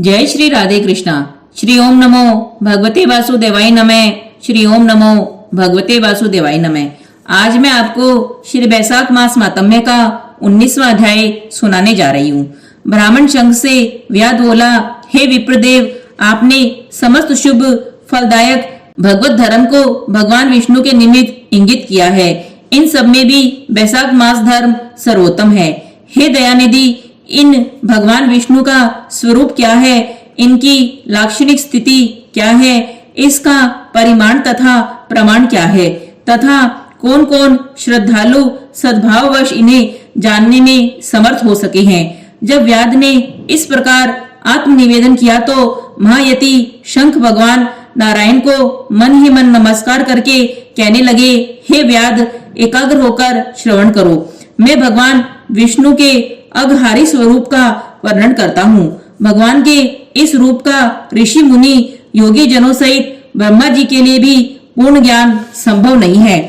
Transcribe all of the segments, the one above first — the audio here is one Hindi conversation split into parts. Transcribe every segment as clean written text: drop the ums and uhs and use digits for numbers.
जय श्री राधे कृष्णा। श्री ओम नमो भगवते वासुदेवाय नमः। श्री ओम नमो भगवते वासुदेवाय नमः। आज मैं आपको श्री वैशाख मास मातम्य का 19वां अध्याय सुनाने जा रही हूँ। ब्राह्मण संघ से व्याध बोला, हे विप्रदेव, आपने समस्त शुभ फलदायक भगवत धर्म को भगवान विष्णु के निमित्त इंगित किया है। इन सब में भी वैशाख मास धर्म सर्वोत्तम है। हे दयानिधि, इन भगवान विष्णु का स्वरूप क्या है, इनकी लाक्षणिक स्थिति क्या है, इसका परिमाण तथा प्रमाण क्या है, तथा कौन कौन श्रद्धालु सद्भाववश इन्हें जानने में समर्थ हो सके हैं। जब व्याध ने इस प्रकार आत्मनिवेदन किया तो महायति शंख भगवान नारायण को मन ही मन नमस्कार करके कहने लगे, हे व्याध, एकाग्र होकर श्रवण करो। मैं भगवान विष्णु के अघहारी स्वरूप का वर्णन करता हूँ। भगवान के इस रूप का ऋषि मुनि योगी जनों सहित ब्रह्मा जी के लिए भी पूर्ण ज्ञान संभव नहीं है।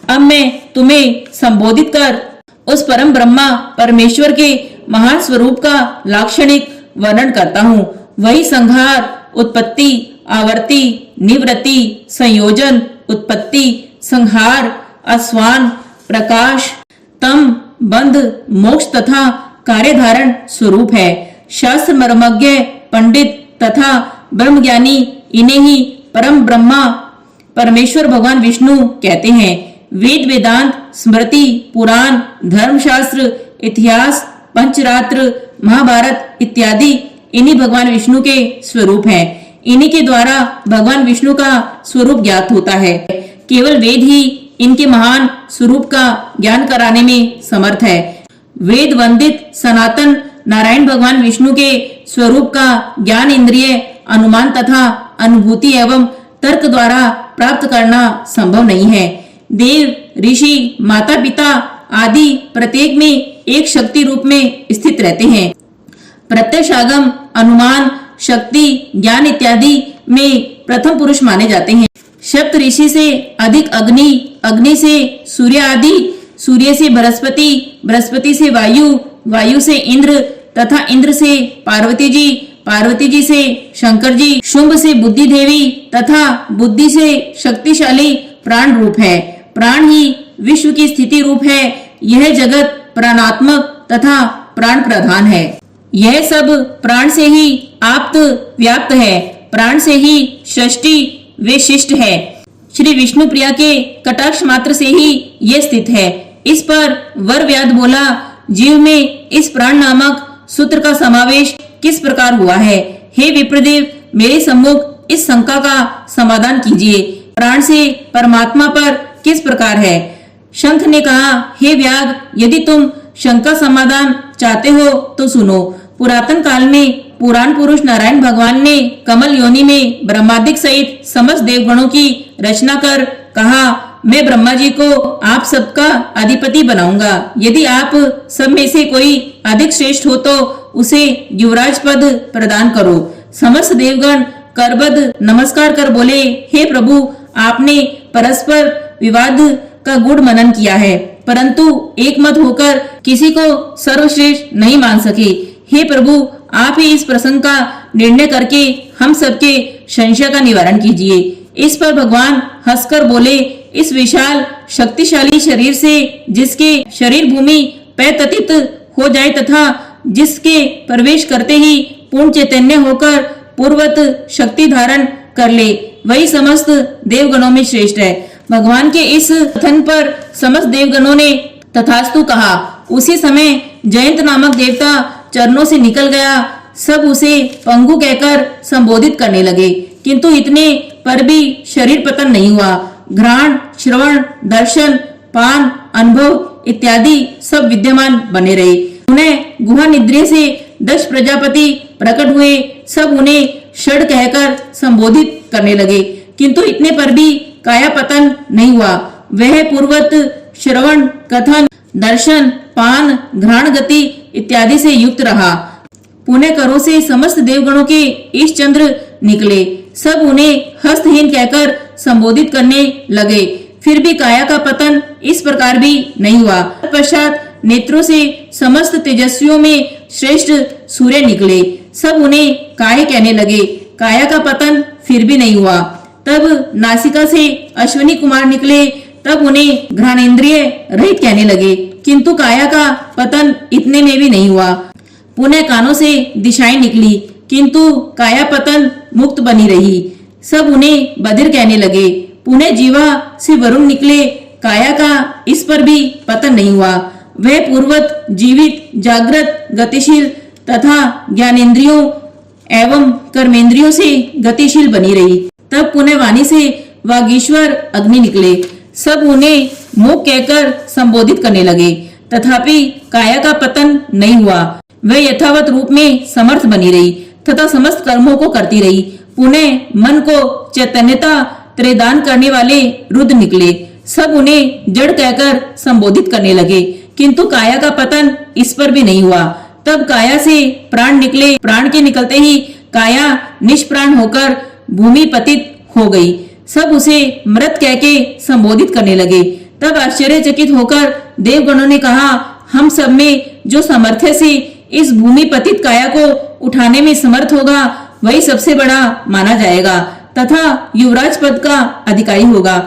अब मैं तुम्हें संबोधित कर उस परम ब्रह्मा परमेश्वर के महान स्वरूप का लाक्षणिक वर्णन करता हूँ। वही संहार, उत्पत्ति, आवर्ती, निवृत्ति, संयोजन, उत्पत्ति, संहार, आस्वान, प्रकाश, तम, बंध, मोक्ष तथा कार्यधारण स्वरूप है। शास्त्र मर्मज्ञ पंडित तथा ब्रह्मज्ञानी इन्हें ही परम ब्रह्मा परमेश्वर भगवान विष्णु कहते हैं। वेद, वेदांत, स्मृति, पुराण, धर्मशास्त्र, इतिहास, पंचरात्र, महाभारत इत्यादि इन्हीं भगवान विष्णु के स्वरूप हैं। इन्हीं के द्वारा भगवान विष्णु का स्वरूप ज्ञात होता है। केवल वेद ही इनके महान स्वरूप का ज्ञान कराने में समर्थ है। वेद वंदित सनातन नारायण भगवान विष्णु के स्वरूप का ज्ञान इंद्रिय, अनुमान तथा अनुभूति एवं तर्क द्वारा प्राप्त करना संभव नहीं है। देव, ऋषि, माता पिता आदि प्रत्येक में एक शक्ति रूप में स्थित रहते हैं। प्रत्यक्षागम, अनुमान, शक्ति, ज्ञान इत्यादि में प्रथम पुरुष माने जाते हैं। सप्त ऋषि से अधिक अग्नि, अग्नि से सूर्य आदि, सूर्य से बृहस्पति, बृहस्पति से वायु, वायु से इंद्र तथा इंद्र से पार्वती जी, पार्वती जी से शंकर जी, शुंभ से बुद्धि देवी तथा बुद्धि से शक्तिशाली प्राण रूप है। प्राण ही विश्व की स्थिति रूप है। यह जगत प्राणात्मक तथा प्राण प्रधान है। यह सब प्राण से ही आप्त व्याप्त है। प्राण से ही सृष्टि विशिष्ट है। श्री विष्णु प्रिया के कटाक्ष मात्र से ही यह स्थित है। इस पर वर व्याध बोला, जीव में इस प्राण नामक सूत्र का समावेश किस प्रकार हुआ है। हे विप्रदेव, मेरे सम्मुख इस शंका का समाधान कीजिए। प्राण से परमात्मा पर किस प्रकार है। शंख ने कहा, हे व्याध, यदि तुम शंका समाधान चाहते हो तो सुनो। पुरातन काल में पुराण पुरुष नारायण भगवान ने कमल योनि में ब्रह्मादिक सहित समस्त देवगणों की रचना कर कहा, मैं ब्रह्मा जी को आप सबका अधिपति बनाऊंगा। यदि आप सब में से कोई अधिक श्रेष्ठ हो तो उसे युवराज पद प्रदान करो। समस्त देवगण करबद्ध नमस्कार कर बोले, हे प्रभु, आपने परस्पर विवाद का गूढ़ मनन किया है, परंतु एक मत होकर किसी को सर्वश्रेष्ठ नहीं मान सके। हे प्रभु, आप ही इस प्रसंग का निर्णय करके हम सबके संशय का निवारण कीजिए। इस पर भगवान हंसकर बोले, इस विशाल शक्तिशाली शरीर से जिसके शरीर भूमि पैततित हो जाए तथा जिसके प्रवेश करते ही पूर्ण चैतन्य होकर पूर्वत शक्ति धारण कर ले, वही समस्त देवगणों में श्रेष्ठ है। भगवान के इस कथन पर समस्त देवगणों ने तथास्तु कहा। उसी समय जयंत नामक देवता चरणों से निकल गया। सब उसे पंगु कहकर संबोधित करने लगे, किंतु इतने पर भी शरीर पतन नहीं हुआ। घ्राण, श्रवण, दर्शन, पान, अनुभव इत्यादि सब विद्यमान बने रहे। उन्हें गुहा निद्रा से 10 प्रजापति प्रकट हुए। सब उन्हें षड कहकर संबोधित करने लगे, किंतु इतने पर भी काया पतन नहीं हुआ। वह पूर्वत श्रवण, कथन, दर्शन, पान, घ्राण गति इत्यादि से युक्त रहा। पुण्य करों से समस्त देवगणों के ईश चंद्र निकले। सब उन्हें हस्तहीन कहकर संबोधित करने लगे, फिर भी काया का पतन इस प्रकार भी नहीं हुआ। तत्पश्चात नेत्रों से समस्त तेजस्वियों में श्रेष्ठ सूर्य निकले। सब उन्हें काहे कहने लगे। काया का पतन फिर भी नहीं हुआ। तब नासिका से अश्विनी कुमार निकले। तब उन्हें घ्राणेन्द्रिय रहित कहने लगे, किंतु काया का पतन इतने में भी नहीं हुआ। पुनः कानों से दिशाएं निकली, किंतु काया पतन मुक्त बनी रही। सब उन्हें बधिर कहने लगे। पुनः जीवा से वरुण निकले। काया का इस पर भी पतन नहीं हुआ। वह पूर्वत जीवित, जागृत, गतिशील तथा ज्ञानेन्द्रियों एवं कर्मेंद्रियों से गतिशील बनी रही। तब पुनः वाणी से वागीश्वर अग्नि निकले। सब उन्हें मूक कहकर संबोधित करने लगे, तथापि काया का पतन नहीं हुआ। वह यथावत रूप में समर्थ बनी रही तथा समस्त कर्मों को करती रही। पुनः मन को चैतन्यता त्रयदान करने वाले रुद्र निकले। सब उन्हें जड़ कहकर संबोधित करने लगे, किंतु काया का पतन इस पर भी नहीं हुआ। तब काया से प्राण निकले। प्राण के निकलते ही काया निष्प्राण होकर भूमि पतित हो गई। सब उसे मृत कह के संबोधित करने लगे। तब आश्चर्यचकित होकर देवगणों ने कहा, हम सब में जो सामर्थ्य से इस भूमि पतित काया को उठाने में समर्थ होगा, वही सबसे बड़ा माना जाएगा तथा युवराज पद का अधिकारी होगा।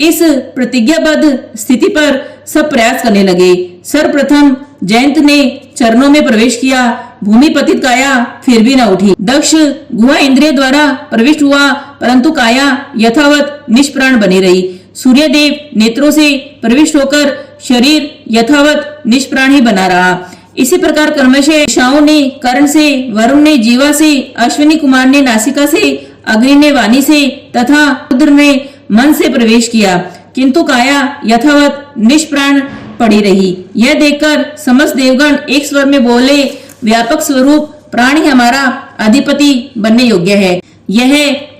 इस प्रतिज्ञाबद्ध स्थिति पर सब प्रयास करने लगे। सर्वप्रथम जयंत ने चरणों में प्रवेश किया। भूमि पतित काया फिर भी न उठी। दक्ष गुहा इंद्रिय द्वारा प्रविष्ट हुआ, परंतु काया यथावत निष्प्राण बनी रही। सूर्यदेव नेत्रों से प्रविष्ट होकर शरीर यथावत निष्प्राण ही बना रहा। इसी प्रकार कर्मशः शाओं ने कर्ण से, वरुण ने जीवा से, अश्विनी कुमार ने नासिका से, अग्नि ने वाणी से तथा रुद्र ने मन से प्रवेश किया, किंतु काया यथावत निष्प्राण पड़ी रही। यह देखकर समस्त देवगण एक स्वर में बोले, व्यापक स्वरूप प्राण ही हमारा अधिपति बनने योग्य है। यह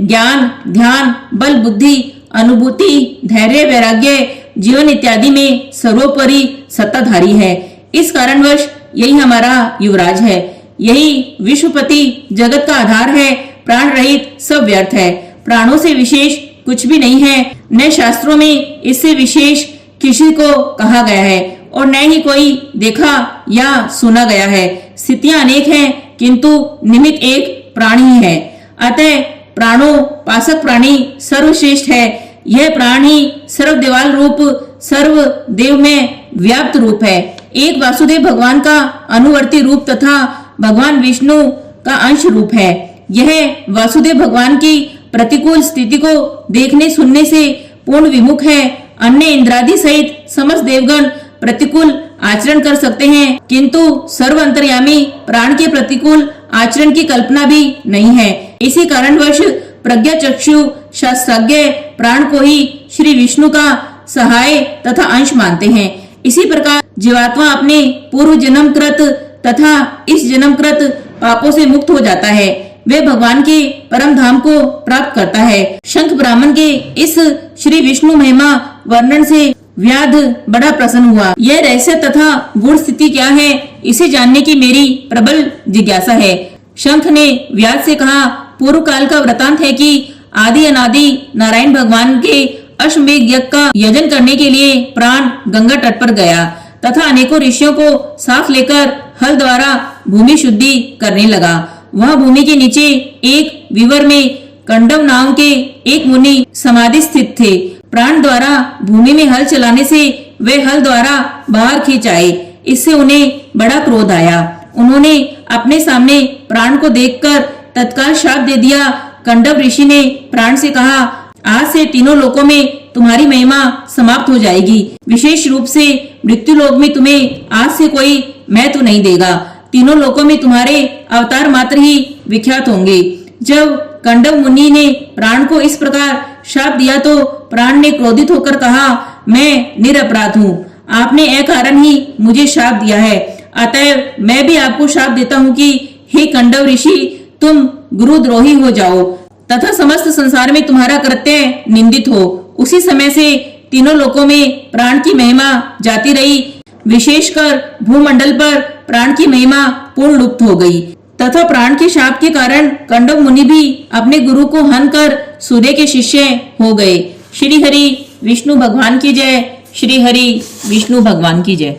ज्ञान, ध्यान, बल, बुद्धि, अनुभूति, धैर्य, वैराग्य, जीवन इत्यादि में सर्वोपरि सत्ताधारी है। इस कारणवश यही हमारा युवराज है। यही विश्वपति, जगत का आधार है। प्राण रहित सब व्यर्थ है। प्राणों से विशेष कुछ भी नहीं है। न शास्त्रों में इससे विशेष किसी को कहा गया है और न ही कोई देखा या सुना गया है। स्थितियां अनेक हैं, किंतु निमित्त एक प्राण ही है। अतः प्राणों पासक प्राणी सर्वश्रेष्ठ है। यह प्राण ही सर्व देवाल रूप, सर्व देव में व्याप्त रूप है। एक वासुदेव भगवान का अनुवर्ती रूप तथा भगवान विष्णु का अंश रूप है। यह वासुदेव भगवान की प्रतिकूल स्थिति को देखने सुनने से पूर्ण विमुख है। अन्य इंद्रादि सहित समस्त देवगण प्रतिकूल आचरण कर सकते हैं, किंतु सर्व अंतर्यामी प्राण के प्रतिकूल आचरण की कल्पना भी नहीं है। इसी कारणवश प्रज्ञा चक्षु शास्त्रज्ञ प्राण को ही श्री विष्णु का सहाय तथा अंश मानते हैं। इसी प्रकार जीवात्मा अपने पूर्व जन्म कृत तथा इस जन्म कृत पापों से मुक्त हो जाता है। वे भगवान के परम धाम को प्राप्त करता है। शंख ब्राह्मण के इस श्री विष्णु महिमा वर्णन से व्याध बड़ा प्रसन्न हुआ। यह रहस्य तथा गुण स्थिति क्या है, इसे जानने की मेरी प्रबल जिज्ञासा है। शंख ने व्याध से कहा, पूर्व काल का वृतांत है कि आदि अनादि नारायण भगवान के अश्वमेध यज्ञ का यजन करने के लिए प्राण गंगा तट पर गया तथा अनेकों ऋषियों को साथ लेकर हल द्वारा भूमि शुद्धि करने लगा। वह भूमि के नीचे एक विवर में कंडव नाम के एक मुनि समाधि स्थित थे। प्राण द्वारा भूमि में हल चलाने से वे हल द्वारा बाहर खींच आए। इससे उन्हें बड़ा क्रोध आया। उन्होंने अपने सामने प्राण को देखकर तत्काल शाप दे दिया। कंडव ऋषि ने प्राण से कहा, आज से तीनों लोकों में तुम्हारी महिमा समाप्त हो जाएगी। विशेष रूप से मृत्यु लोक में तुम्हें आज से कोई महत्व नहीं देगा। तीनों लोकों में तुम्हारे अवतार मात्र ही विख्यात होंगे। जब कंडव मुनि ने प्राण को इस प्रकार शाप दिया तो प्राण ने क्रोधित होकर कहा, मैं निरपराध हूँ। आपने अकारण ही मुझे शाप दिया है। अतएव मैं भी आपको शाप देता हूँ कि हे कंडव ऋषि, तुम गुरुद्रोही हो जाओ तथा समस्त संसार में तुम्हारा कृत्य निंदित हो। उसी समय से तीनों लोकों में प्राण की महिमा जाती रही। विशेषकर भूमंडल पर प्राण की महिमा पूर्ण लुप्त हो गई तथा प्राण के शाप के कारण कंडव मुनि भी अपने गुरु को हन कर सूर्य के शिष्य हो गए। श्री हरि विष्णु भगवान की जय। श्री हरि विष्णु भगवान की जय।